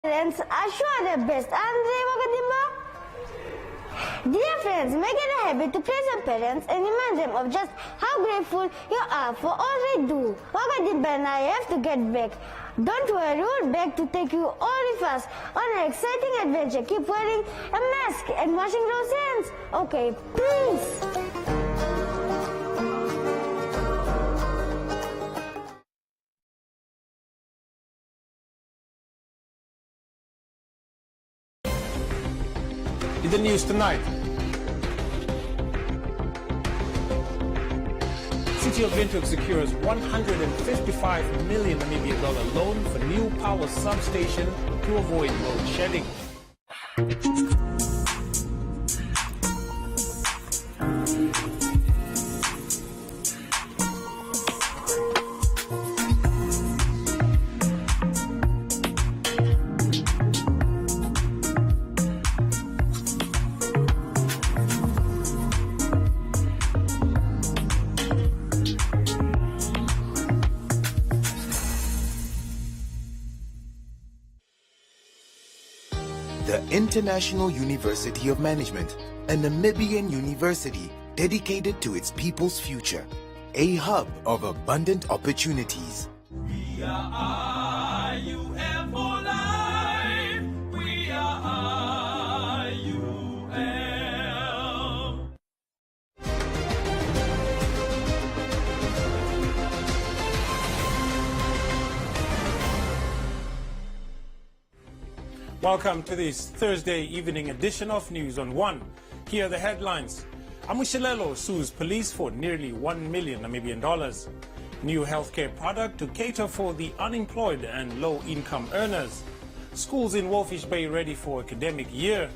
Parents are sure their best, and they Dear friends, make it a habit to praise your parents and remind them of just how grateful you are for all they do. I have to get back. Don't worry, we're back to take you all with us on an exciting adventure. Keep wearing a mask and washing those hands. Okay, please. In the news tonight, City of Windhoek secures 155 million Namibian dollar loan for new power substation to avoid load shedding. The International University of Management, a Namibian university dedicated to its people's future, a hub of abundant opportunities. We are IUM for life. We are IUM. Welcome to this Thursday evening edition of News on One. Here are the headlines. Amushilelo sues police for nearly 1 million Namibian dollars. New healthcare product to cater for the unemployed and low-income earners. Schools in Wolfish Bay ready for academic year.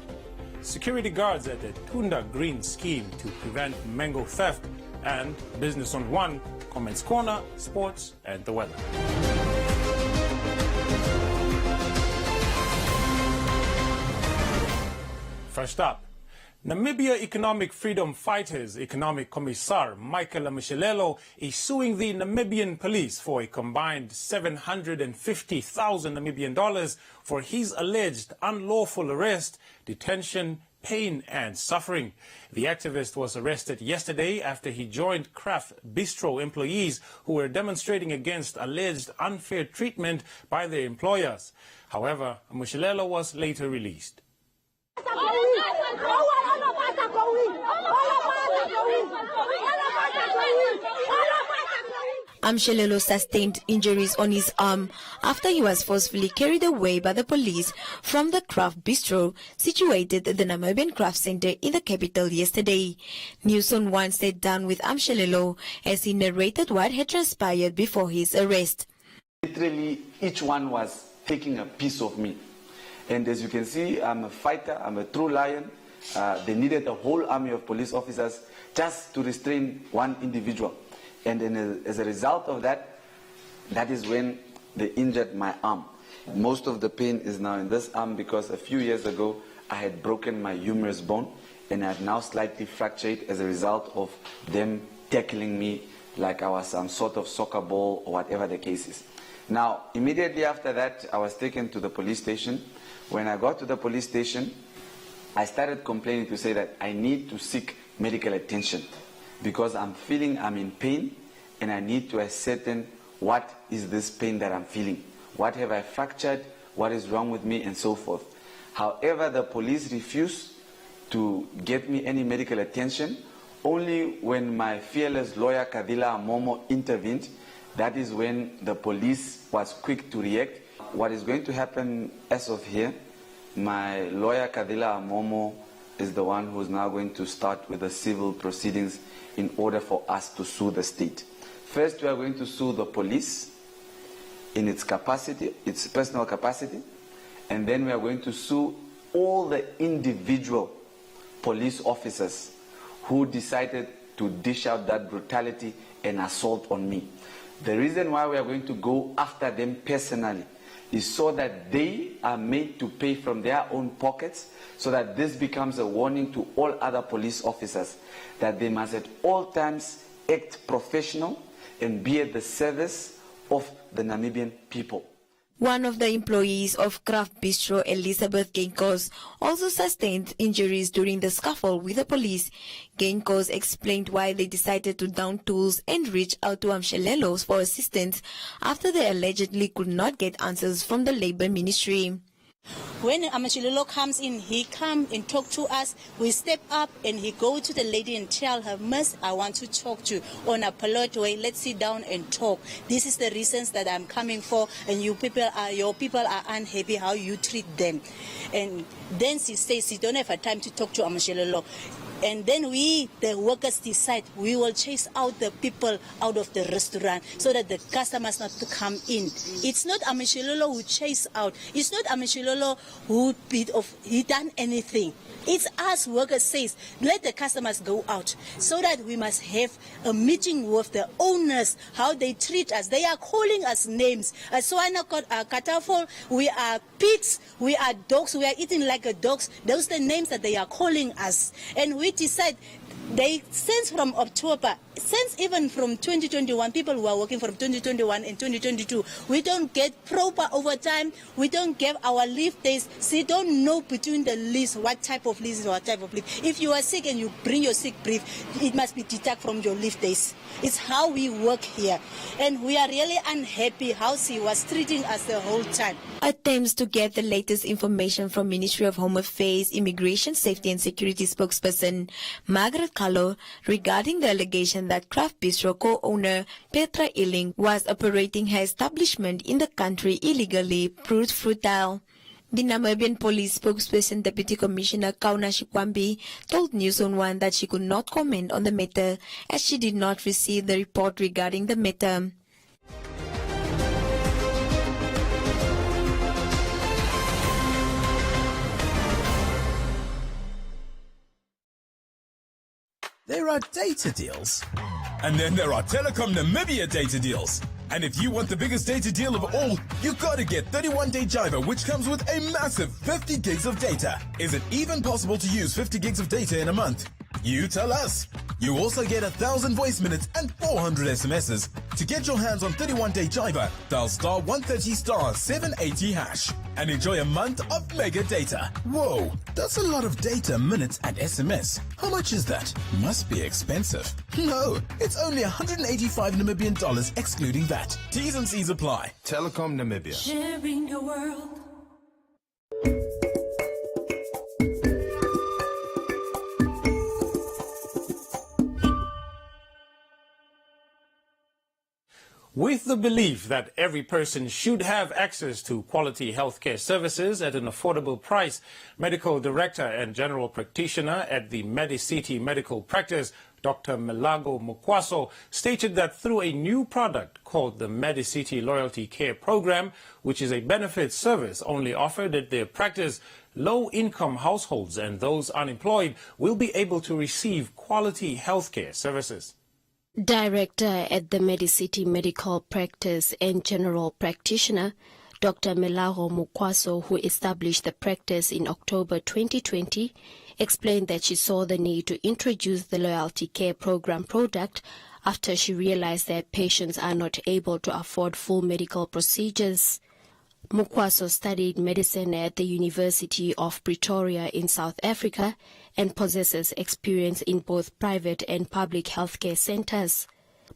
Security guards at the Tunda Green scheme to prevent mango theft. And Business on One, Comments Corner, Sports and the weather. First up, Namibia Economic Freedom Fighters Economic Commissar Michael Amushilelo is suing the Namibian police for a combined 750,000 Namibian dollars for his alleged unlawful arrest, detention, pain and suffering. The activist was arrested yesterday after he joined Craft Bistro employees who were demonstrating against alleged unfair treatment by their employers. However, Amushilelo was later released. Amushilelo sustained injuries on his arm after he was forcefully carried away by the police from the Craft Bistro situated at the Namibian Craft Center in the capital yesterday. News on One sat down with Amushilelo as he narrated what had transpired before his arrest. Literally, each one was taking a piece of me. And as you can see, I'm a fighter, I'm a true lion. They needed a whole army of police officers just to restrain one individual. And then as a result of that, that is when they injured my arm. Most of the pain is now in this arm because a few years ago, I had broken my humerus bone and I had now slightly fractured as a result of them tackling me like I was some sort of soccer ball or whatever the case is. Now, immediately after that, I was taken to the police station. When I got to the police station, I started complaining to say that I need to seek medical attention because I'm feeling I'm in pain and I need to ascertain what is this pain that I'm feeling. What have I fractured? What is wrong with me? And so forth. However, the police refused to get me any medical attention. Only when my fearless lawyer, Kadila Momo, intervened, that is when the police was quick to react. What is going to happen as of here, my lawyer Kadila Momo is the one who is now going to start with the civil proceedings in order for us to sue the state. First, we are going to sue the police in its capacity, its personal capacity, and then we are going to sue all the individual police officers who decided to dish out that brutality and assault on me. The reason why we are going to go after them personally is so that they are made to pay from their own pockets, so that this becomes a warning to all other police officers that they must at all times act professional and be at the service of the Namibian people. One of the employees of Craft Bistro, Elizabeth Gainkos, also sustained injuries during the scuffle with the police. Gainkos explained why they decided to down tools and reach out to Amshelelos for assistance after they allegedly could not get answers from the Labour Ministry. When Amashilolo comes in, he come and talk to us. We step up and he go to the lady and tell her, "Miss, I want to talk to you on a polite way. Let's sit down and talk. This is the reasons that I'm coming for, and your people are unhappy how you treat them." And then she says she don't have a time to talk to Amashilolo. And then we, the workers, decide we will chase out the people out of the restaurant so that the customers not to come in. It's not Amashilolo who chase out. It's not Amashilolo who he done anything. It's us workers says, let the customers go out so that we must have a meeting with the owners, how they treat us. They are calling us names. Swana Katafol, we are pigs, we are dogs, we are eating like a dogs. Those are the names that they are calling us. And we decide, since from October, since even from 2021, people who are working from 2021 and 2022, we don't get proper overtime, we don't get our leave days, so you don't know between the leaves what type of leave is what type of leave. If you are sick and you bring your sick brief, it must be deducted from your leave days. It's how we work here. And we are really unhappy how she was treating us the whole time. Attempts to get the latest information from Ministry of Home Affairs, Immigration, Safety and Security spokesperson Margaret Carlo regarding the allegation that Craft Bistro co-owner Petra Illing was operating her establishment in the country illegally proved futile. The Namibian Police spokesperson Deputy Commissioner Kauna Shikwambi told News on One that she could not comment on the matter as she did not receive the report regarding the matter. There are data deals, and then there are Telecom Namibia data deals. And if you want the biggest data deal of all, you gotta get 31-day Jiva, which comes with a massive 50 gigs of data. Is it even possible to use 50 gigs of data in a month? You tell us. You also get 1,000 voice minutes and 400 SMSs. To get your hands on 31-day Jiva, dial star 130 star 780 hash and enjoy a month of mega data. Whoa, that's a lot of data, minutes and SMS. How much is that? Must be expensive. No, it's only 185 Namibian dollars excluding VAT. T's and C's apply. Telecom Namibia. Sharing the world. With the belief that every person should have access to quality healthcare services at an affordable price, Medical Director and General Practitioner at the Medicity Medical Practice, Dr. Melago Mukwaso, stated that through a new product called the Medicity Loyalty Care Program, which is a benefit service only offered at their practice, low-income households and those unemployed will be able to receive quality healthcare services. Director at the Medicity Medical Practice and General Practitioner, Dr. Melago Mukwaso, who established the practice in October 2020, explained that she saw the need to introduce the Loyalty Care Program product after she realized that patients are not able to afford full medical procedures. Mukwaso studied medicine at the University of Pretoria in South Africa and possesses experience in both private and public healthcare centers.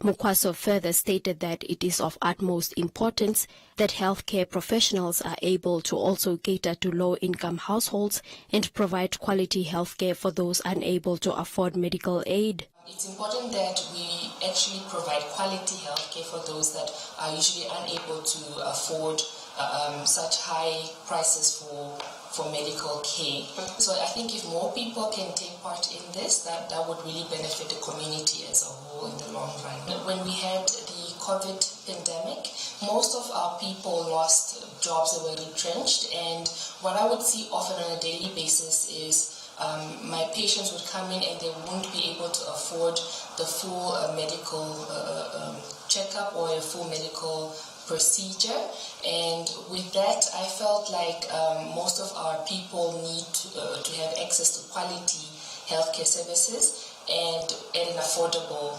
Mukwaso further stated that it is of utmost importance that healthcare professionals are able to also cater to low-income households and provide quality healthcare for those unable to afford medical aid. It's important that we actually provide quality healthcare for those that are usually unable to afford such high prices for medical care. So I think if more people can take part in this, that would really benefit the community as a whole in the long run. When we had the COVID pandemic, most of our people lost jobs that were retrenched, and what I would see often on a daily basis is my patients would come in and they won't be able to afford the full medical checkup or a full medical procedure, and with that I felt like most of our people need to have access to quality healthcare services and at an affordable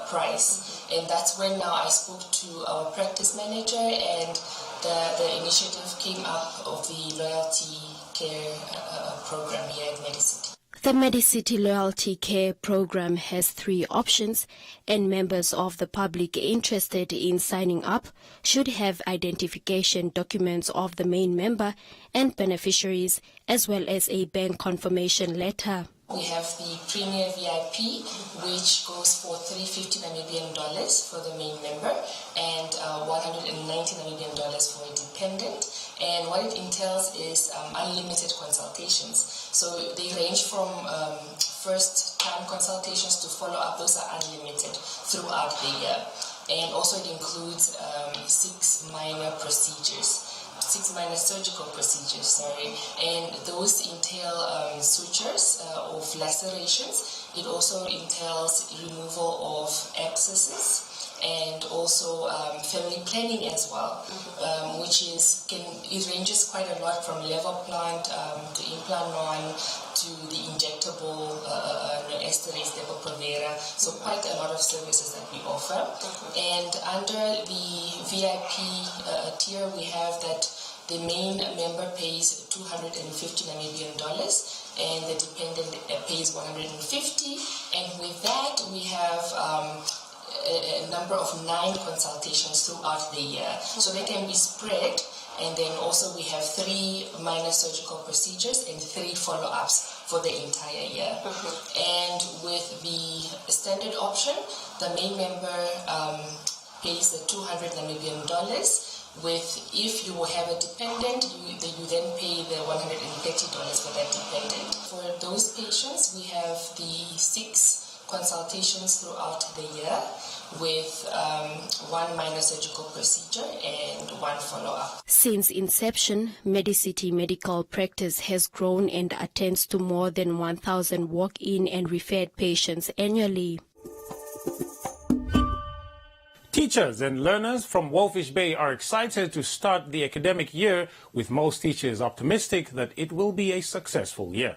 price. And that's when now I spoke to our practice manager, and the initiative came up of the loyalty care program here at Medicity. The Medicity Loyalty Care Program has 3 options, and members of the public interested in signing up should have identification documents of the main member and beneficiaries, as well as a bank confirmation letter. We have the Premier VIP, which goes for $350 Namibian for the main member and $190 Namibian for a dependent. And what it entails is unlimited consultations. So they range from first-time consultations to follow-up. Those are unlimited throughout the year. And also it includes 6 minor procedures. 6 minor surgical procedures, and those entail sutures of lacerations. It also entails removal of abscesses and also family planning as well, which it ranges quite a lot from liver plant to implant on to the injectable esterase Depo-Provera. So quite a lot of services that we offer. And under the VIP tier, we have that the main member pays $250 Namibian and the dependent pays $150. And with that, we have a number of 9 consultations throughout the year. So they can be spread. And then also we have 3 minor surgical procedures and 3 follow-ups for the entire year. And with the standard option, the main member pays the $200 Namibian. With if you have a dependent, you then pay the $130 for that dependent. For those patients, we have the 6 consultations throughout the year with 1 minor surgical procedure and 1 follow-up. Since inception, Medicity Medical Practice has grown and attends to more than 1,000 walk-in and referred patients annually. Teachers and learners from Walfish Bay are excited to start the academic year, with most teachers optimistic that it will be a successful year.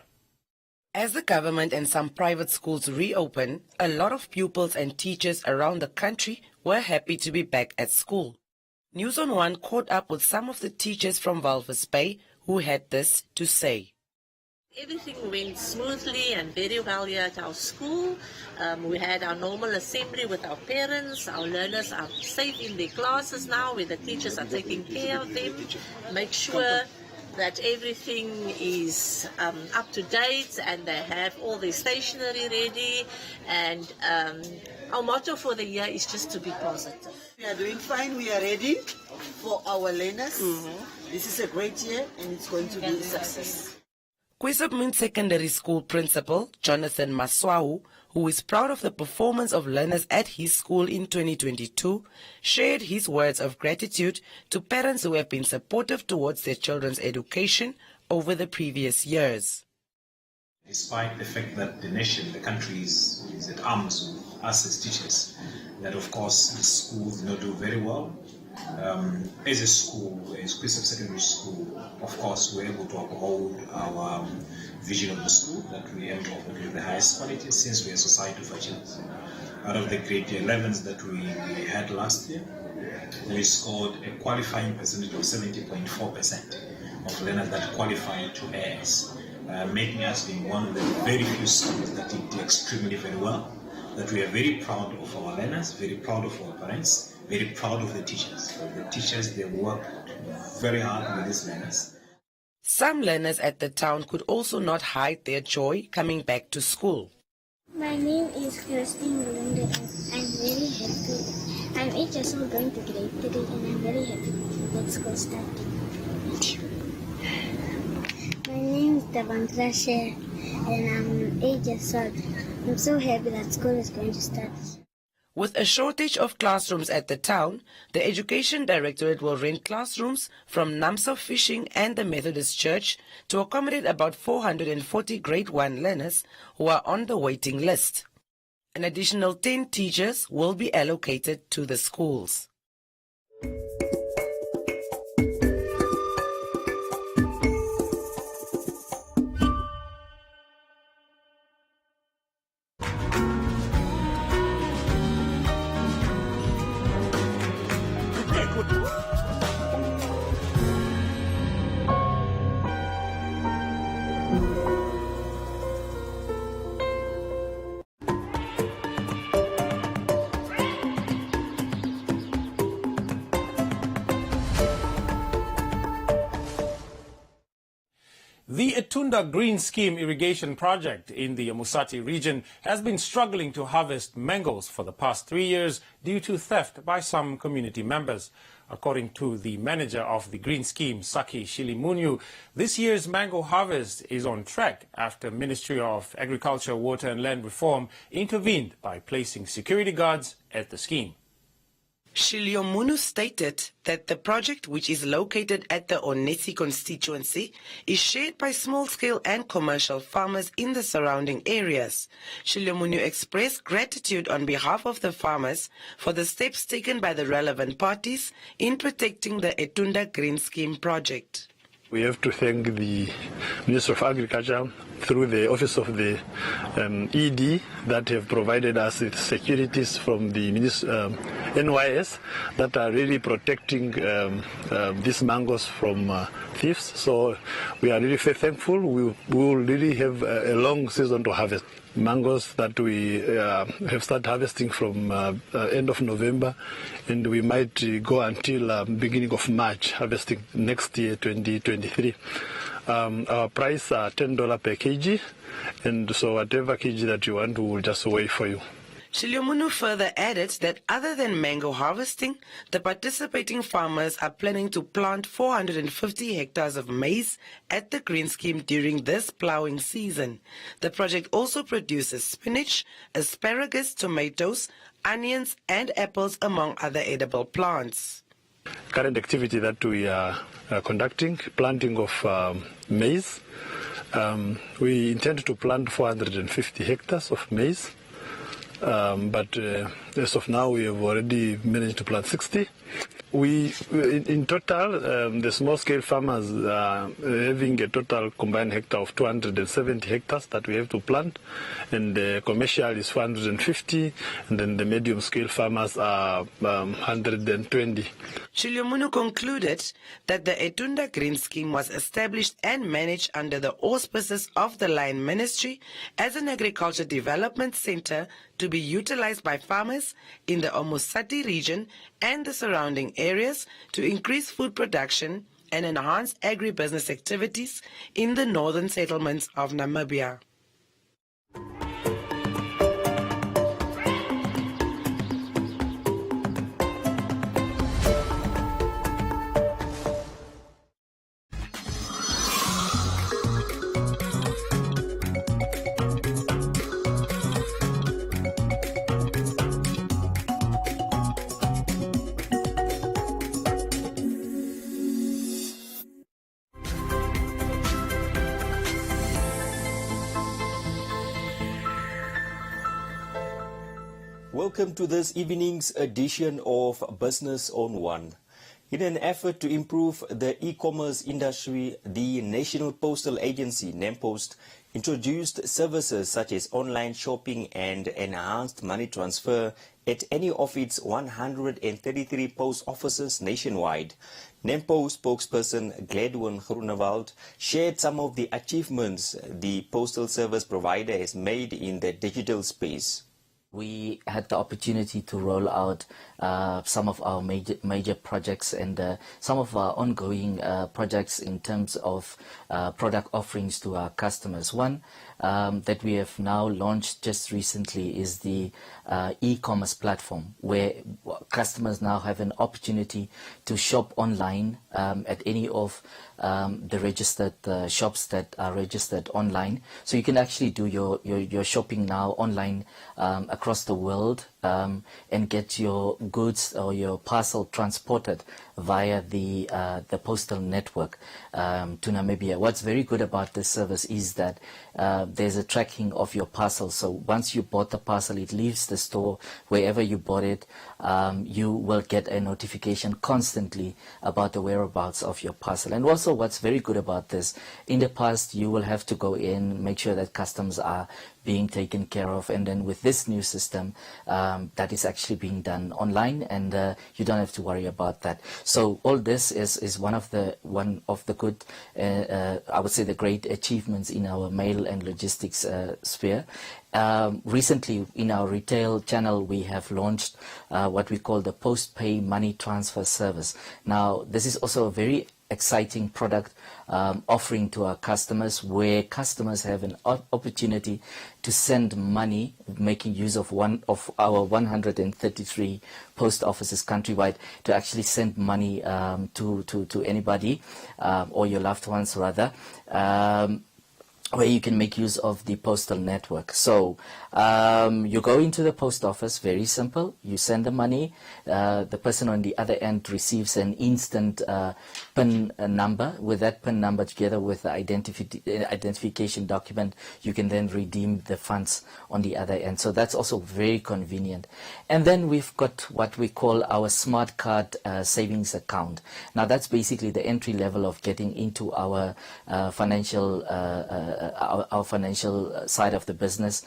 As the government and some private schools reopen, a lot of pupils and teachers around the country were happy to be back at school. News on One caught up with some of the teachers from Walvis Bay who had this to say. Everything went smoothly and very well here at our school. We had our normal assembly with our parents. Our learners are safe in their classes now, where the teachers are taking care of them, make sure that everything is up to date and they have all their stationery ready. And our motto for the year is just to be positive. We are doing fine. We are ready for our learners. This is a great year and it's going to be a success. Kwesopmund Secondary School Principal Jonathan Maswau, who is proud of the performance of learners at his school in 2022, shared his words of gratitude to parents who have been supportive towards their children's education over the previous years. Despite the fact that the nation, the country is at arms with us as teachers, that of course the school did not do very well. As a school, as Kwesop Secondary School, of course, we're able to uphold our vision of the school, that we aim to offer the highest quality since we're a society of achievers. Out of the grade 11s that we had last year, we scored a qualifying percentage of 70.4% of learners that qualified to AS, making us being one of the very few schools that did extremely very well. That we are very proud of our learners, very proud of our parents, very proud of the teachers. The teachers, they work very hard with these learners. Some learners at the town could also not hide their joy coming back to school. My name is Christine Melinda. I'm very happy. I'm 8 years old, going to grade 3, and I'm very happy that school started. My name is Davandra Sher, and I'm 8 years old. I'm so happy that school is going to start. With a shortage of classrooms at the town, the Education Directorate will rent classrooms from Namsa Fishing and the Methodist Church to accommodate about 440 Grade 1 learners who are on the waiting list. An additional 10 teachers will be allocated to the schools. The Etunda Green Scheme irrigation project in the Musati region has been struggling to harvest mangoes for the past 3 years due to theft by some community members. According to the manager of the Green Scheme, Saki Shilimunyu, this year's mango harvest is on track after Ministry of Agriculture, Water and Land Reform intervened by placing security guards at the scheme. Shiliomunu stated that the project, which is located at the Onesi constituency, is shared by small-scale and commercial farmers in the surrounding areas. Shiliomunu expressed gratitude on behalf of the farmers for the steps taken by the relevant parties in protecting the Etunda Green Scheme project. We have to thank the Minister of Agriculture through the Office of the ED that have provided us with securities from the NYS that are really protecting these mangoes from thieves. So we are really thankful. We will really have a long season to harvest. Mangoes that we have started harvesting from end of November, and we might go until beginning of March harvesting next year, 2023. Our price are $10 per kg, and so whatever kg that you want, we will just weigh for you. Shiliomunu further added that other than mango harvesting, the participating farmers are planning to plant 450 hectares of maize at the Green Scheme during this ploughing season. The project also produces spinach, asparagus, tomatoes, onions and apples, among other edible plants. Current activity that we are conducting, planting of maize. We intend to plant 450 hectares of maize. But as of now, we have already managed to plant 60. In total, the small-scale farmers are having a total combined hectare of 270 hectares that we have to plant, and the commercial is 450, and then the medium-scale farmers are 120. Shiliomunu concluded that the Etunda Green Scheme was established and managed under the auspices of the Line Ministry as an agriculture development center to be utilized by farmers in the Omusati region and the surrounding areas to increase food production and enhance agribusiness activities in the northern settlements of Namibia. Welcome to this evening's edition of Business on One. In an effort to improve the e-commerce industry, the National Postal Agency, NAMPOST, introduced services such as online shopping and enhanced money transfer at any of its 133 post offices nationwide. NAMPOST spokesperson Gladwin Groenewald shared some of the achievements the postal service provider has made in the digital space. We had the opportunity to roll out some of our major projects and some of our ongoing projects in terms of product offerings to our customers. One that we have now launched just recently is the e-commerce platform, where customers now have an opportunity to shop online at any of the registered shops that are registered online. So you can actually do your shopping now online across the world and get your goods or your parcel transported via the postal network to Namibia. What's very good about this service is that there's a tracking of your parcel. So once you bought the parcel, it leaves the store wherever you bought it. You will get a notification constantly about the whereabouts of your parcel. And also what's very good about this, in the past you will have to go in, make sure that customs are being taken care of, and then with this new system that is actually being done online, and you don't have to worry about that. So all this is one of the good, I would say, the great achievements in our mail and logistics sphere. Recently, in our retail channel, we have launched what we call the post-pay money transfer service. Now, this is also a very exciting product offering to our customers, where customers have an opportunity to send money, making use of one of our 133 post offices countrywide, to actually send money to anybody or your loved ones rather, where you can make use of the postal network. So you go into the post office, very simple, you send the money, the person on the other end receives an instant PIN number. With that PIN number, together with the identification document, you can then redeem the funds on the other end. So that's also very convenient. And then we've got what we call our smart card savings account. Now that's basically the entry level of getting into our financial side of the business.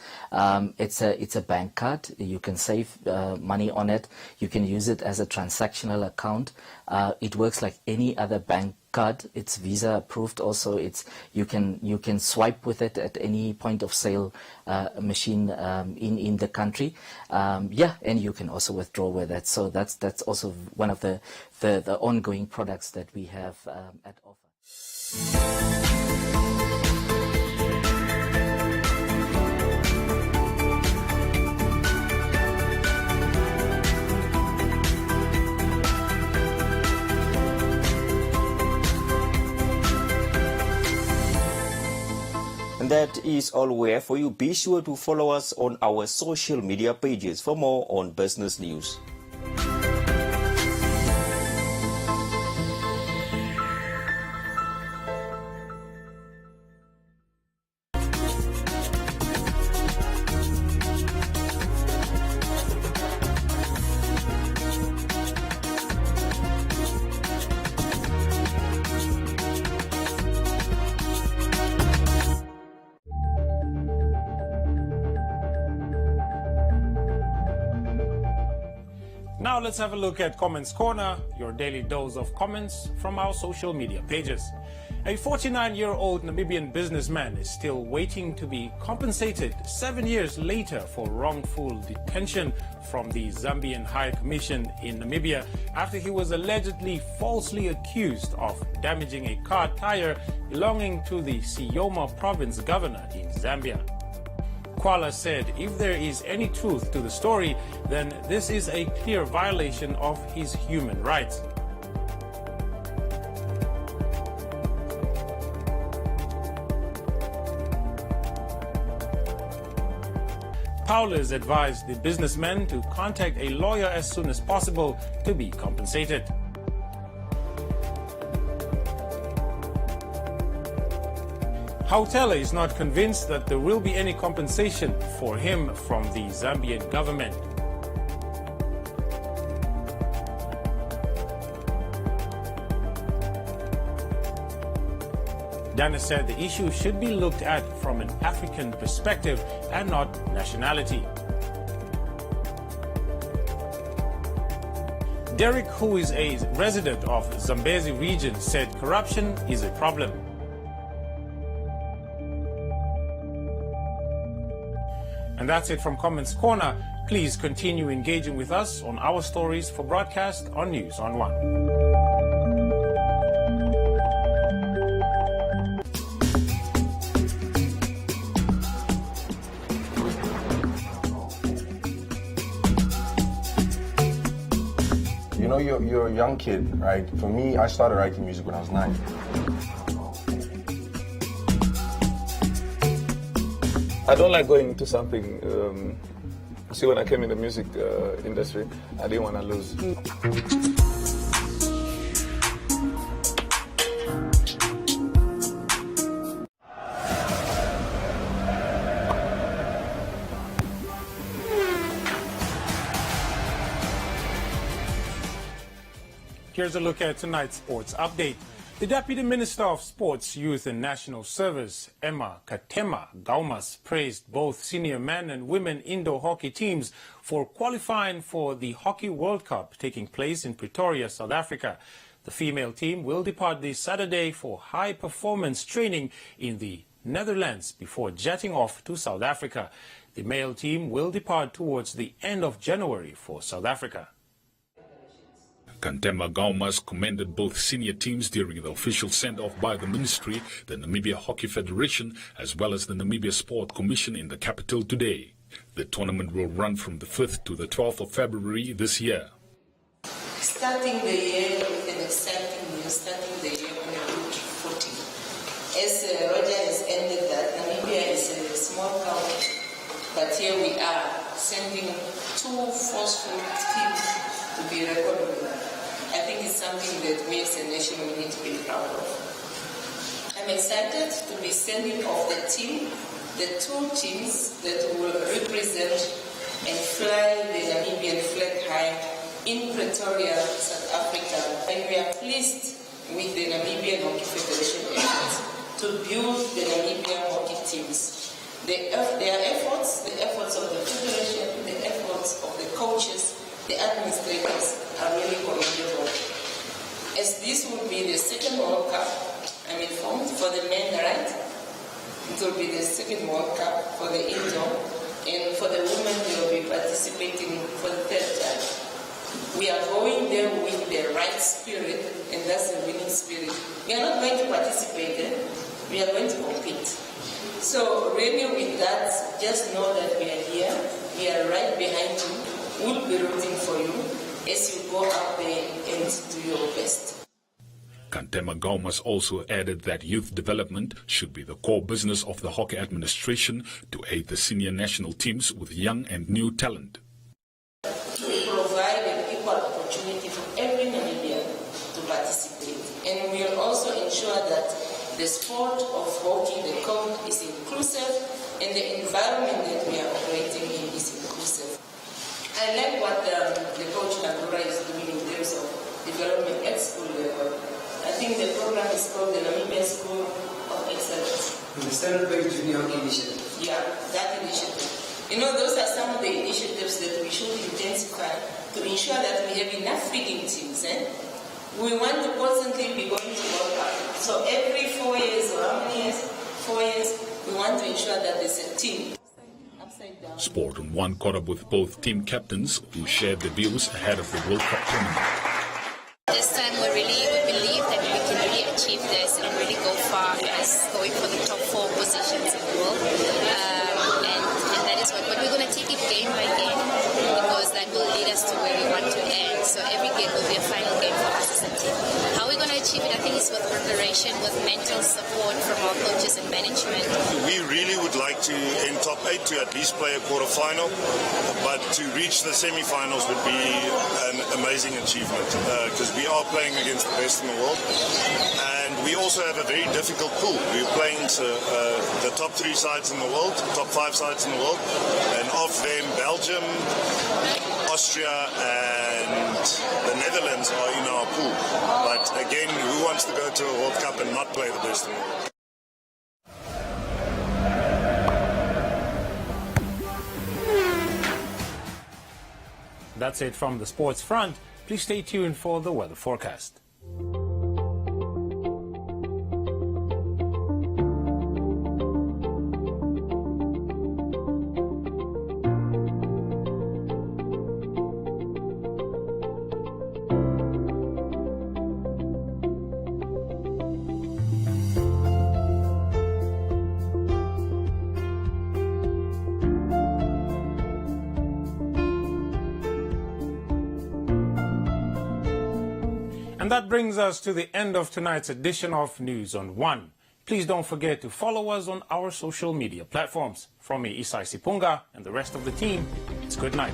It's a bank card. You can save money on it. You can use it as a transactional account. It works like any other bank card. It's Visa approved. Also, you can swipe with it at any point of sale machine in the country. And you can also withdraw with it. So that's also one of the ongoing products that we have at offer. And that is all we have for you. Be sure to follow us on our social media pages for more on business news. Now let's have a look at Comments Corner, your daily dose of comments from our social media pages. A 49-year-old Namibian businessman is still waiting to be compensated 7 years later for wrongful detention from the Zambian High Commission in Namibia after he was allegedly falsely accused of damaging a car tire belonging to the Sioma province governor in Zambia. Kwala said if there is any truth to the story, then this is a clear violation of his human rights. Paulus advised the businessman to contact a lawyer as soon as possible to be compensated. Hautela is not convinced that there will be any compensation for him from the Zambian government. Dana said the issue should be looked at from an African perspective and not nationality. Derek, who is a resident of Zambezi region, said corruption is a problem. And that's it from Comments Corner. Please continue engaging with us on our stories for broadcast on News on One. You know, you're a young kid, right? For me, I started writing music when I was 9. I don't like going into something. See, when I came in the music industry, I didn't want to lose. Here's a look at tonight's sports update. The Deputy Minister of Sports, Youth and National Service, Emma Katema Gaumas, praised both senior men and women indoor hockey teams for qualifying for the Hockey World Cup taking place in Pretoria, South Africa. The female team will depart this Saturday for high-performance training in the Netherlands before jetting off to South Africa. The male team will depart towards the end of January for South Africa. Kantema Gaumas commended both senior teams during the official send-off by the ministry, the Namibia Hockey Federation, as well as the Namibia Sport Commission in the capital today. The tournament will run from the 5th to the 12th of February this year. Starting the year with an exciting news, starting the year on a good footing. As Roger has ended that, Namibia is a small country, but here we are sending 2 forceful teams to be reckoned with. I think it's something that we as a nation we need to be proud of. I'm excited to be sending off the 2 teams that will represent and fly the Namibian flag high in Pretoria, South Africa. And we are pleased with the Namibian Hockey Federation efforts to build the Namibian hockey teams. Their efforts, the efforts of the Federation, the efforts of the coaches, the administrators are really commendable. As this will be the second World Cup, I'm informed, for the men, right? It will be the second World Cup for the indoor, and for the women, they will be participating for the 3rd time. We are going there with the right spirit, and that's the winning spirit. We are not going to participate, we are going to compete. So really with that, just know that we are here, we are right behind you, we'll be rooting for you as you go out there and do your best. Kantema Gaumas also added that youth development should be the core business of the hockey administration to aid the senior national teams with young and new talent. We provide an equal opportunity for every Namibian to participate, and we will also ensure that the sport of hockey, the code, is inclusive, and the environment that we are operating in is inclusive. I like what the coach Nagura is doing in terms of development at school level. I think the program is called the Namibian School of Excellence. The Standard-Based Junior Initiative. Yeah, that initiative. You know, those are some of the initiatives that we should intensify to ensure that we have enough feeding teams. We want to constantly be going to World Cup. So every 4 years, or how many years? 4 years, we want to ensure that there's a team. Sport on One caught up with both team captains who shared their views ahead of the World Cup tournament. This time we believe that we can really achieve this and really go far as going for the top 4 positions in the world. And that is what we're going to take it game by game, because that will lead us to where we want to end. So every game will be a final game for us as a team. How we're going to achieve it, I think, is with preparation, with mental support from our coaches and management. We really would like to end top 8 to at least play a quarterfinal, but to reach the semi-finals would be an amazing achievement, because we are playing against the best in the world, and we also have a very difficult pool. We're playing the top 3 sides in the world, top 5 sides in the world, and of them Belgium, Austria and the Netherlands are in our pool. But again, who wants to go to a World Cup and not play the best in the world? That's it from the sports front. Please stay tuned for the weather forecast. And that brings us to the end of tonight's edition of News on One. Please don't forget to follow us on our social media platforms. From me, Isai Sipunga, and the rest of the team, it's good night.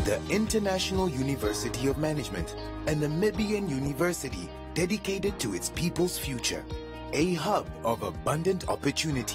The International University of Management, a Namibian university dedicated to its people's future, a hub of abundant opportunity.